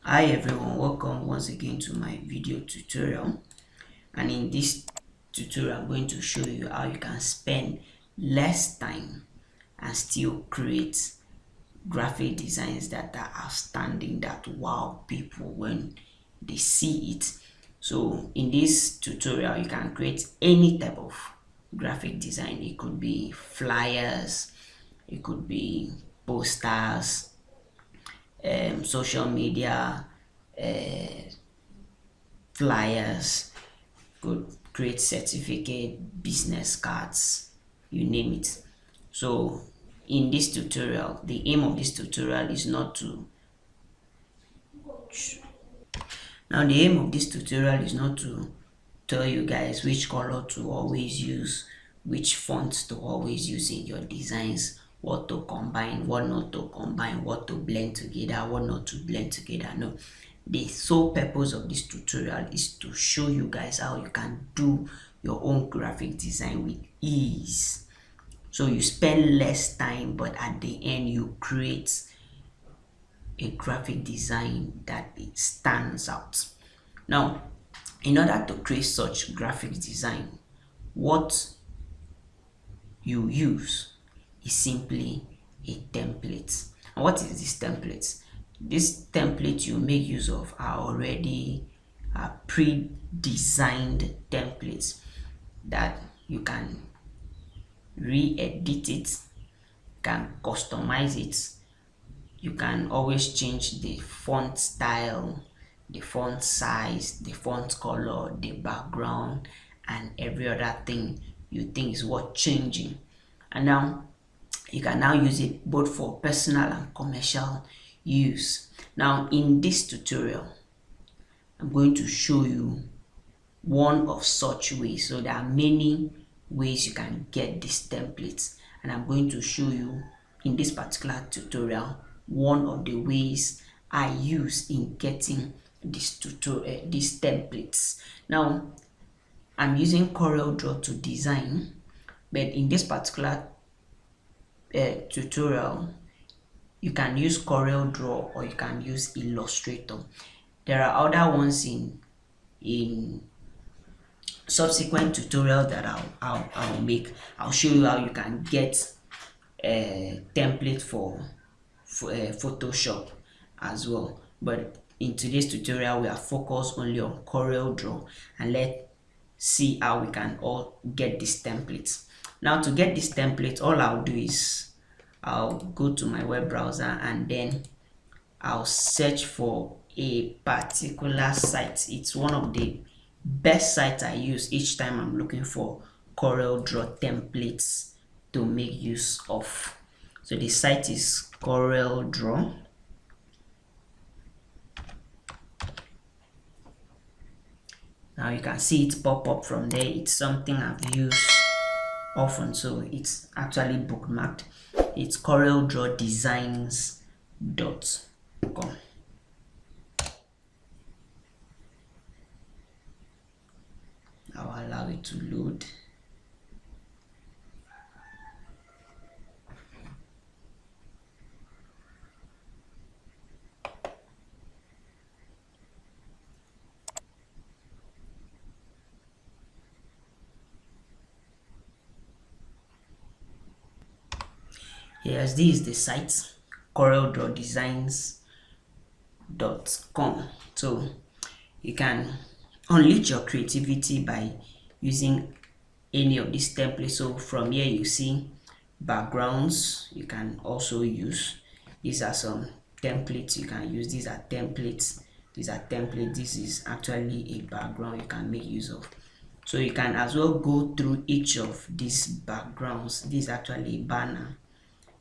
Hi everyone, welcome once again to my video tutorial. And in this tutorial I'm going to show you how you can spend less time and still create graphic designs that are outstanding, that wow people when they see it. So in this tutorial you can create any type of graphic design. It could be flyers, it could be posters, social media, uh, flyers, could create certificate, business cards, you name it. So in this tutorial, the aim of this tutorial is not to now the aim of this tutorial is not to tell you guys which color to always use, which fonts to always use in your designs, what to combine, what not to combine, what to blend together, what not to blend together. No, the sole purpose of this tutorial is to show you guys how you can do your own graphic design with ease. So you spend less time, but at the end you create a graphic design that it stands out. Now, in order to create such graphic design, what you use is simply a template. And what is this template? This template you make use of are already pre-designed templates that you can re-edit it, can customize it. You can always change the font style, the font size, the font color, the background, and every other thing you think is worth changing. And now you can now use it both for personal and commercial use. Now in this tutorial, I'm going to show you one of such ways. So there are many ways you can get these templates, and I'm going to show you in this particular tutorial one of the ways I use in getting these templates. Now I'm using CorelDRAW to design, but in this particular tutorial you can use CorelDRAW or you can use Illustrator. There are other ones in subsequent tutorial that I'll make. I'll show you how you can get a template for Photoshop as well, but in today's tutorial we are focused only on CorelDRAW, and let's see how we can all get these templates. Now to get this template, all I'll do is I'll go to my web browser and then I'll search for a particular site. It's one of the best sites I use each time I'm looking for CorelDRAW templates to make use of. So the site is CorelDRAW. Now you can see it pop up from there. It's something I've used often, so it's actually bookmarked. It's CorelDRAWdesigns.com. I'll allow it to load. Yes, this is the site, CorelDRAWdesigns.com. So you can unleash your creativity by using any of these templates. So from here you see backgrounds you can also use. These are some templates you can use. These are templates, these are templates. This is actually a background you can make use of. So you can as well go through each of these backgrounds. This is actually a banner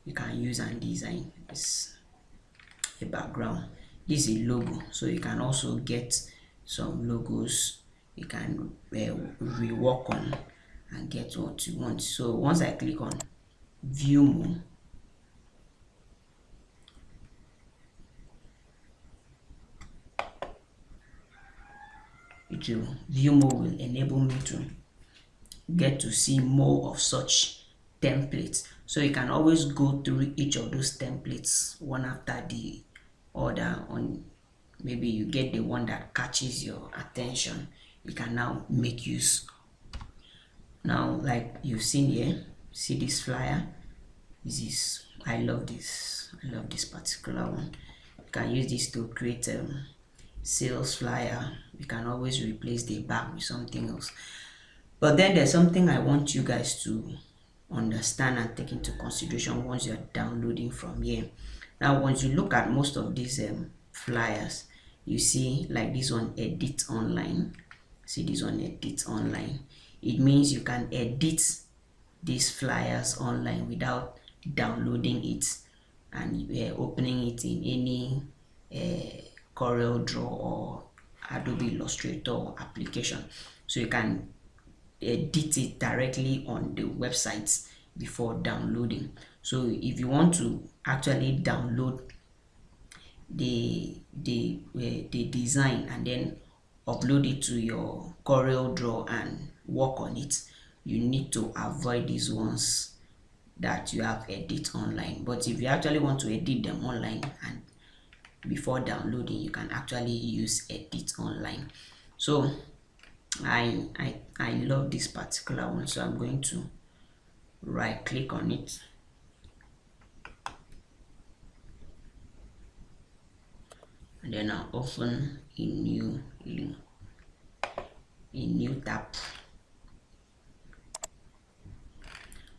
you can use and design. It's a background. This is a logo, so you can also get some logos you can rework on and get what you want. So once I click on view more, view more will enable me to get to see more of such templates. So you can always go through each of those templates one after the other on maybe you get the one that catches your attention, you can now make use. Now, like you've seen here, see this flyer. This is, I love this. I love this particular one. You can use this to create sales flyer. You can always replace the back with something else. But then there's something I want you guys to understand and take into consideration once you're downloading from here. Now, once you look at most of these flyers, you see like this one, edit online. See this one, edit online. It means you can edit these flyers online without downloading it and opening it in any Corel Draw or Adobe Illustrator application. So you can edit it directly on the websites before downloading. So if you want to actually download the design and then upload it to your Corel Draw and work on it, you need to avoid these ones that you have edit online. But if you actually want to edit them online and before downloading, you can actually use edit online. So I love this particular one, so I'm going to right click on it and then I'll open a new tab.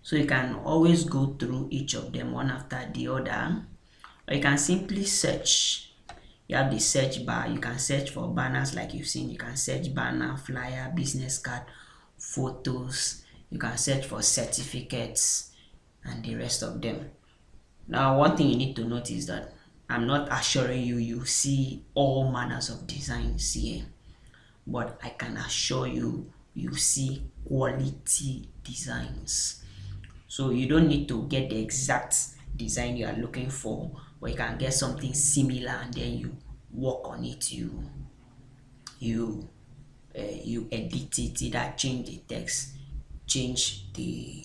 So you can always go through each of them one after the other, or you can simply search. You have the search bar. You can search for banners like you've seen. You can search banner, flyer, business card, photos. You can search for certificates and the rest of them. Now, one thing you need to notice is that I'm not assuring you see all manners of designs here, but I can assure you see quality designs. So you don't need to get the exact design you are looking for, but you can get something similar and then you work on it. You edit it, either change the text, change the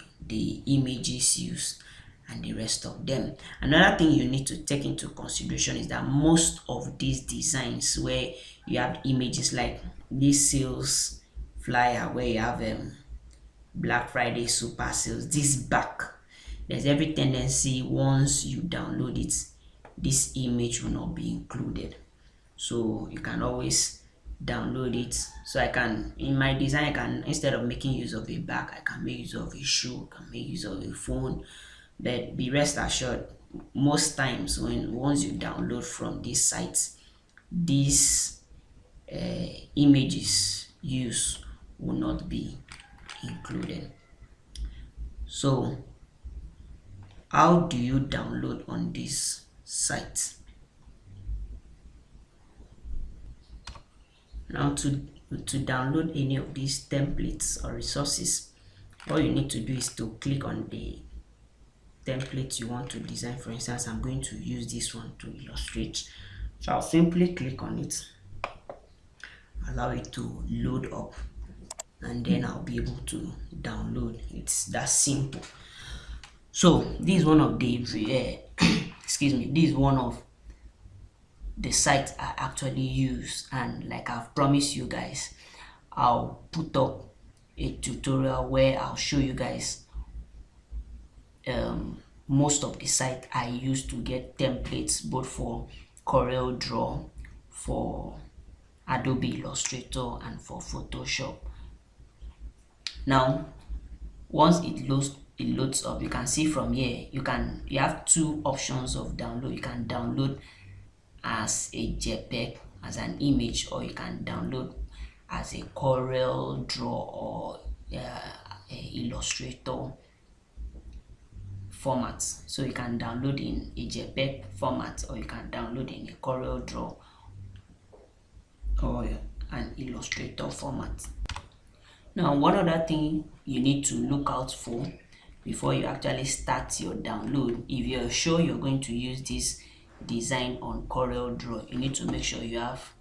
images used and the rest of them. Another thing you need to take into consideration is that most of these designs where you have images like this sales flyer where you have Black Friday super sales, this back, there's every tendency once you download it, this image will not be included. So you can always download it. So I can, in my design, I can, instead of making use of a bag, I can make use of a shoe, I can make use of a phone. But be rest assured, most times once you download from this site, these images used will not be included. So how do you download on this site? Now to download any of these templates or resources, all you need to do is to click on the template you want to design. For instance, I'm going to use this one to illustrate, so I'll simply click on it, allow it to load up, and then I'll be able to download. It's that simple. So this is one of the excuse me, this is one of the sites I actually use, and like I've promised you guys, I'll put up a tutorial where I'll show you guys most of the site I use to get templates, both for Corel Draw, for Adobe Illustrator, and for Photoshop. Now once it loads up, you can see from here you have two options of download. You can download as a JPEG, as an image, or you can download as a Corel Draw or a Illustrator format. So you can download in a JPEG format, or you can download in a Corel Draw or an Illustrator format. Now, one other thing you need to look out for before you actually start your download, if you're sure you're going to use this design on Corel Draw, you need to make sure you have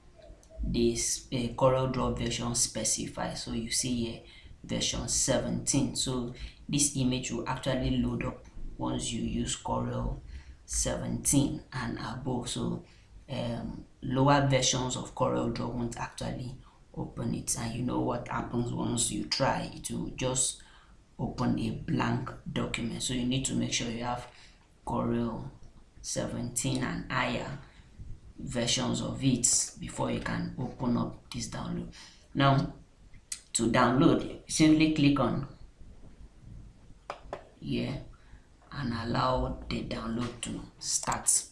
this Corel Draw version specified. So you see here version 17. So this image will actually load up once you use Corel 17 and above. So lower versions of CorelDRAW won't actually open it. And you know what happens once you try, it will just open a blank document. So you need to make sure you have Corel 17 and higher versions of it before you can open up this download. Now, to download, simply click on here and allow the download to start.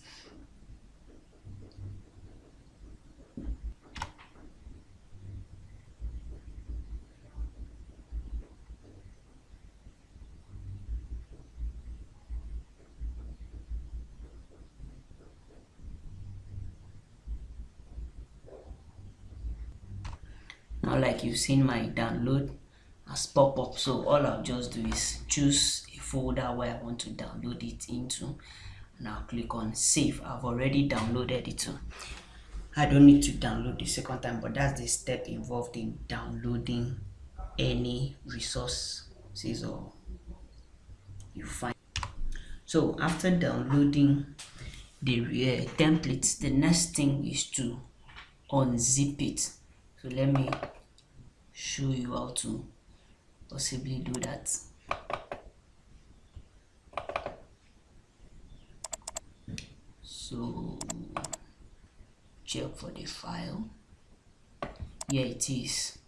Now, like you've seen, my download has pop up. So all I'll just do is choose a folder where I want to download it into, and I'll click on save. I've already downloaded it, so I don't need to download the second time, but that's the step involved in downloading any resources or you find. So after downloading the templates, the next thing is to unzip it. So let me show you how to possibly do that. So check for the file. Here it is.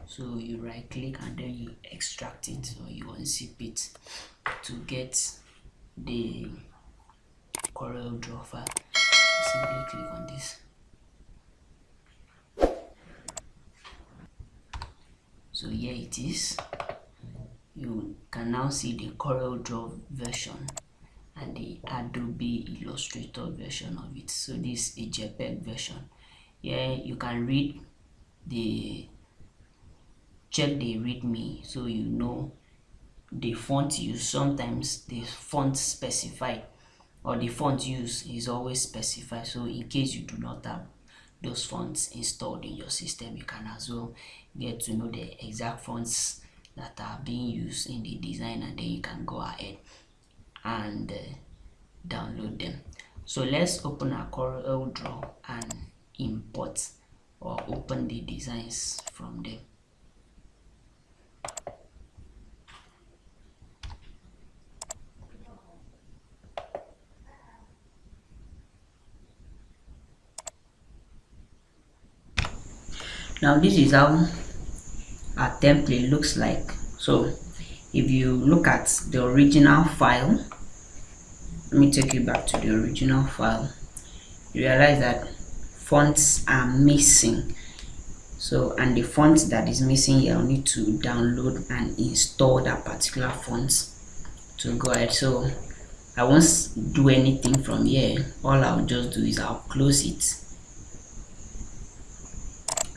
So you right click and then you extract it, or you unzip it to get the CorelDRAW file. Simply click on this. So here it is. You can now see the CorelDRAW version and the Adobe Illustrator version of it. So this is a JPEG version. Here you can read check the readme, so you know the font used. Sometimes the font specified or the font used is always specified. So in case you do not have those fonts installed in your system, you can as well get to know the exact fonts that are being used in the design, and then you can go ahead and download them. So let's open our CorelDRAW and import or open the designs from them. Now this is how our template looks like. So if you look at the original file, let me take you back to the original file. You realize that fonts are missing. So, and the font that is missing here, I'll need to download and install that particular font to go ahead. So I won't do anything from here. All I'll just do is I'll close it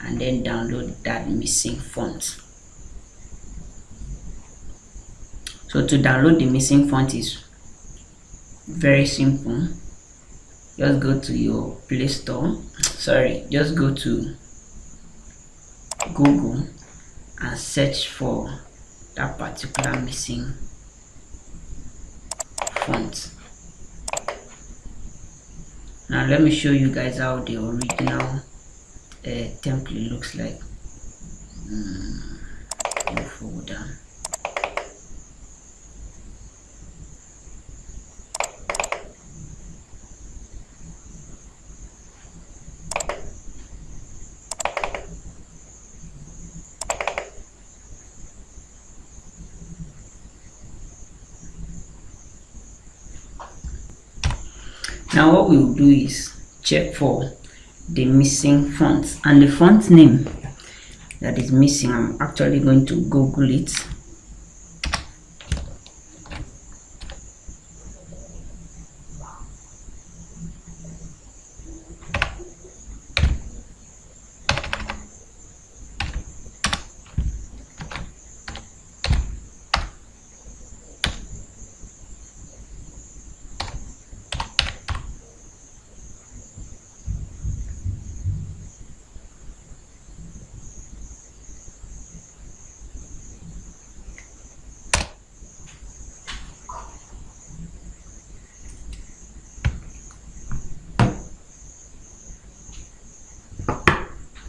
and then download that missing font. So to download the missing font is very simple. Just go to your Play Store. Just go to Google and search for that particular missing font. Now let me show you guys how the original template looks like. New folder. Now what we will do is check for the missing font, and the font name that is missing, I'm actually going to Google it.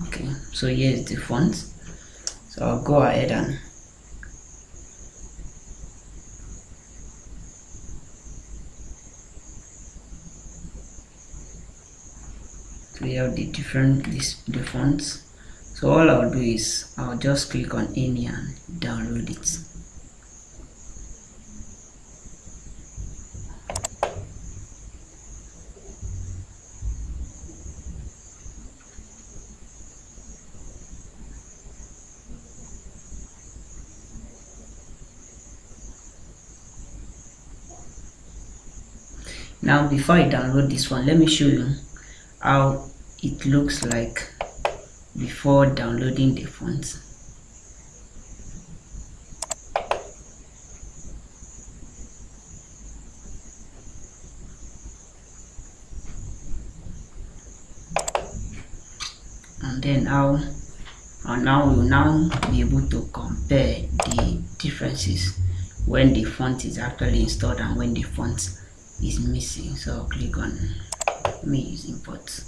Okay, so here is the font. So I'll go ahead and we have the different the fonts. So all I'll do is I'll just click on any and download it. Now before I download this one, let me show you how it looks like before downloading the font. And then now we'll now be able to compare the differences when the font is actually installed and when the font is missing. So I'll click on me use import.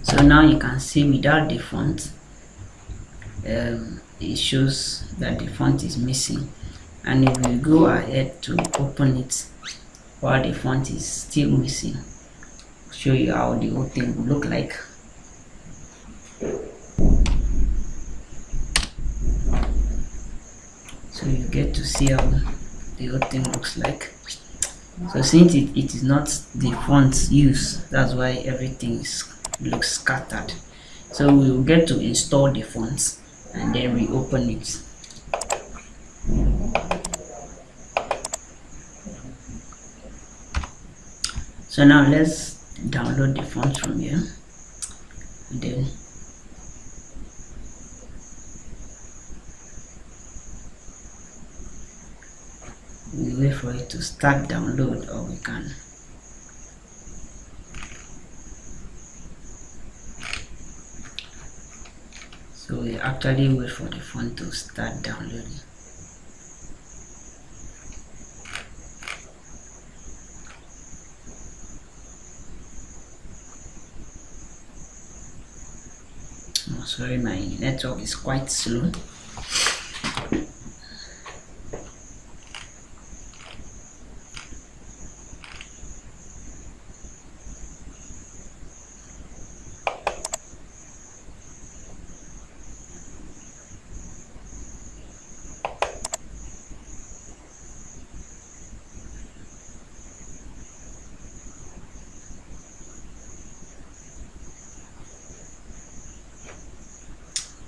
So now you can see without the font, it shows that the font is missing, and if we go ahead to open it while the font is still missing, I'll show you how the whole thing will look like. So you get to see how the whole thing looks like. So since it is not the font used, that's why everything looks scattered. So we will get to install the fonts and then reopen it. So now let's download the font from here, and then we wait for it to start download, or we can so we actually wait for the font to start downloading. Oh, sorry, my network is quite slow.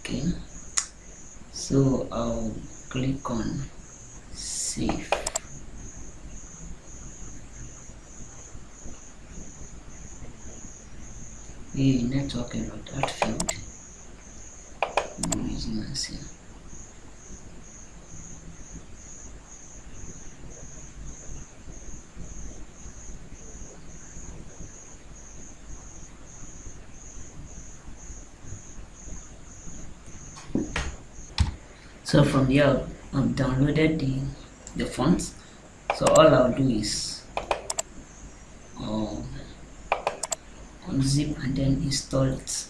Okay, so I'll click on save. The network error that failed. I'm using my save. So from here I've downloaded the fonts. So all I'll do is unzip and then install it.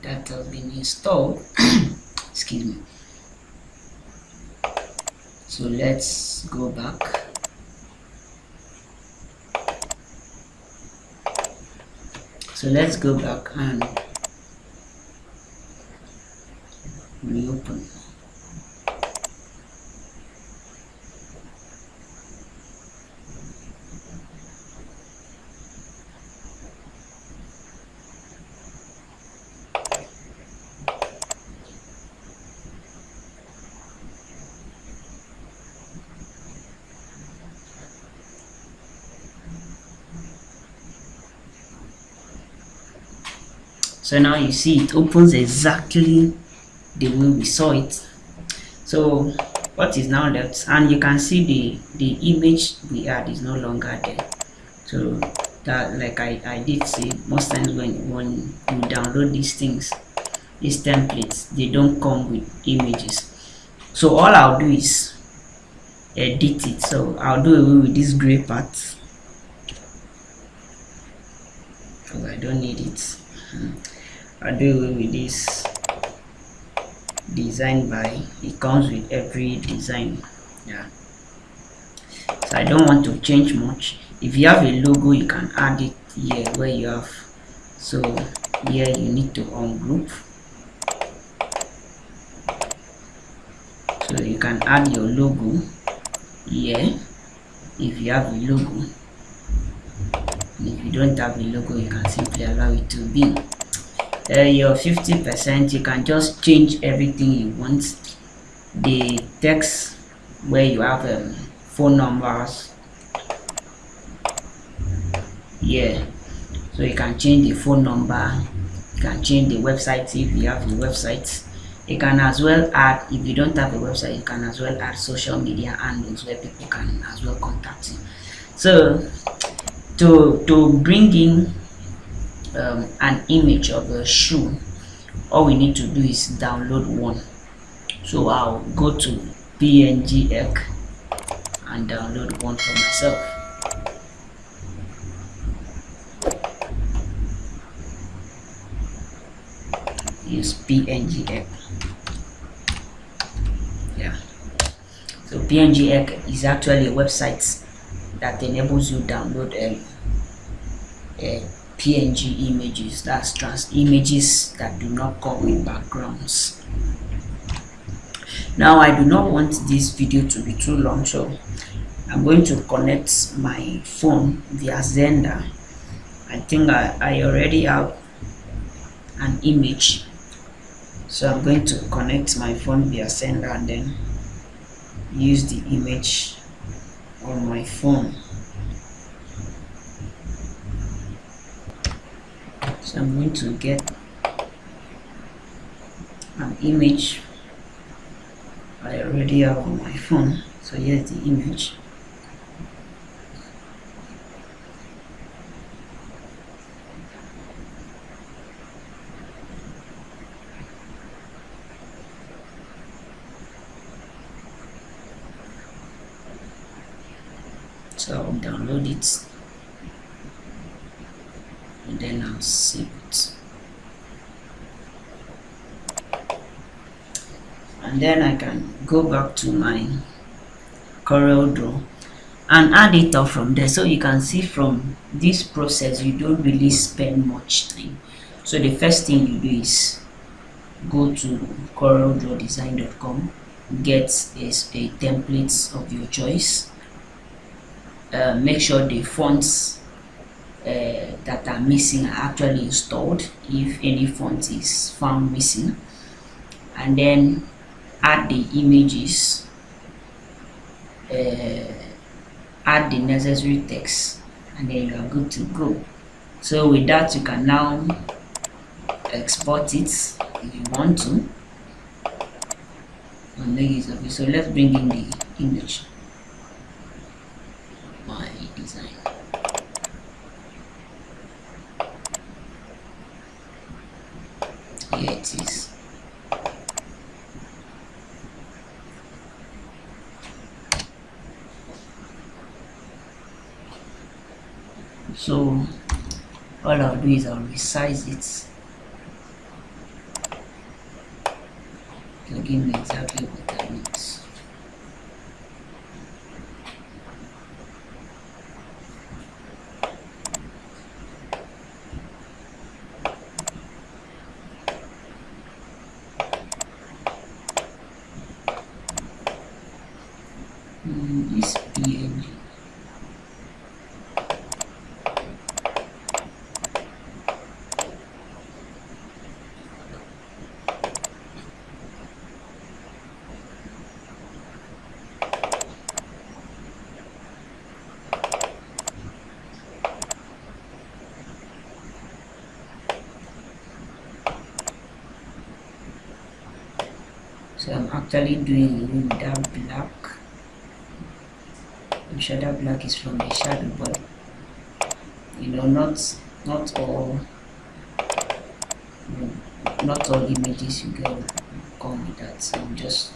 That has been installed. Excuse me. So let's go back. So let's go back and reopen. So now you see it opens exactly the way we saw it. So what is now left, and you can see the image we had is no longer there. So that, like I did say, most times when you download these things, these templates, they don't come with images. So all I'll do is edit it. So I'll do away with this gray part because I don't need it. I'll do away with this design by, it comes with every design. Yeah, so I don't want to change much. If you have a logo, you can add it here where you have. So here you need to ungroup, so you can add your logo here if you have a logo, and if you don't have a logo, you can simply allow it to be. Your 50%, you can just change everything you want. The text where you have phone numbers, yeah, so you can change the phone number, you can change the website if you have a website. You can as well add, if you don't have a website, you can as well add social media handles where people can as well contact you. So to bring in an image of a shoe, all we need to do is download one. So I'll go to PNG and download one for myself. Use PNG. Yeah, so PNG is actually a website that enables you to download PNG images, that's images that do not come with backgrounds. Now I do not want this video to be too long, so I'm going to connect my phone via Xender. I think I already have an image, so I'm going to connect my phone via Xender and then use the image on my phone. So I'm going to get an image I already have on my phone. So here's the image. So I'll download it and then I'll save it, and then I can go back to my CorelDRAW and add it up from there. So you can see from this process you don't really spend much time. So the first thing you do is go to CorelDRAWdesign.com, get a template of your choice. Make sure the fonts that are missing are actually installed if any font is found missing, and then add the images, add the necessary text, and then you are good to go. So with that, you can now export it if you want to and make use of it. So let's bring in the image, my design. Here it is. So all I'll do is I'll resize it to give me exactly what I need. This PNG. So I'm actually doing it with that black. I'm sure that black is from the shadow, but not all not all images you get come with that. So I'm just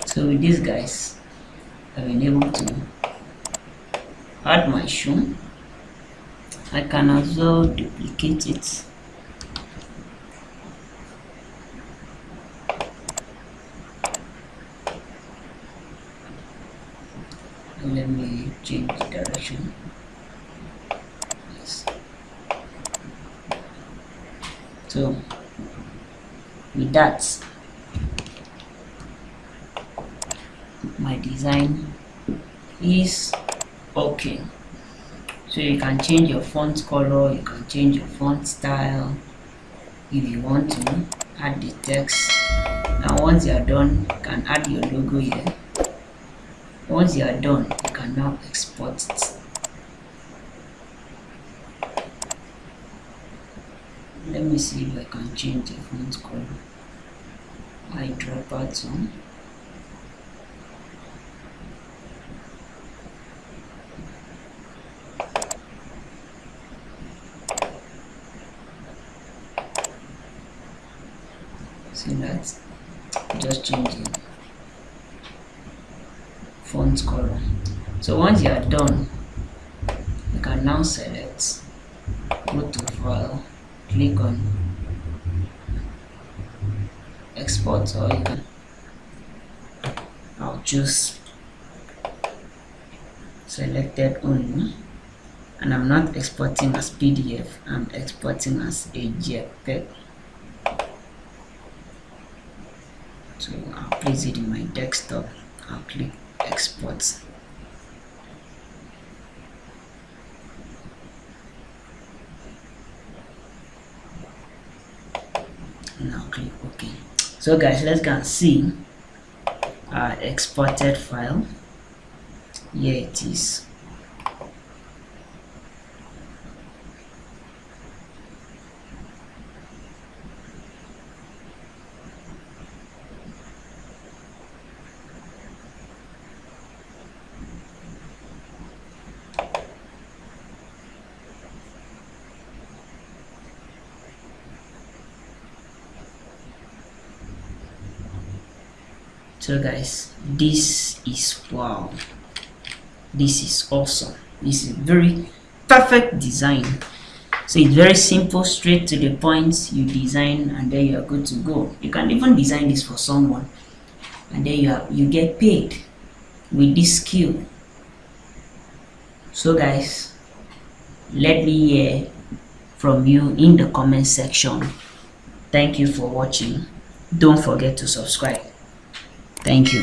so with this, guys, I've been able to add my shoe. I can as well duplicate it. And let me change the direction. Yes. So with that, my design is okay. So you can change your font color, you can change your font style if you want to add the text. Now once you are done, you can add your logo here. Once you are done, you can now export it. Let me see if I can change the font color. I drop out some. See that? Just changing font color. So once you are done, you can now select, go to file, click on export, or you can, I'll choose selected only, and I'm not exporting as PDF, I'm exporting as a JPEG. So I'll place it in my desktop. I'll click export. And I'll click OK. So guys, let's go and see our exported file. Here it is. So guys, this is wow, this is awesome. This is very perfect design. So it's very simple, straight to the point. You design and then you are good to go. You can even design this for someone and then you get paid with this skill. So guys, let me hear from you in the comment section. Thank you for watching. Don't forget to subscribe. Thank you.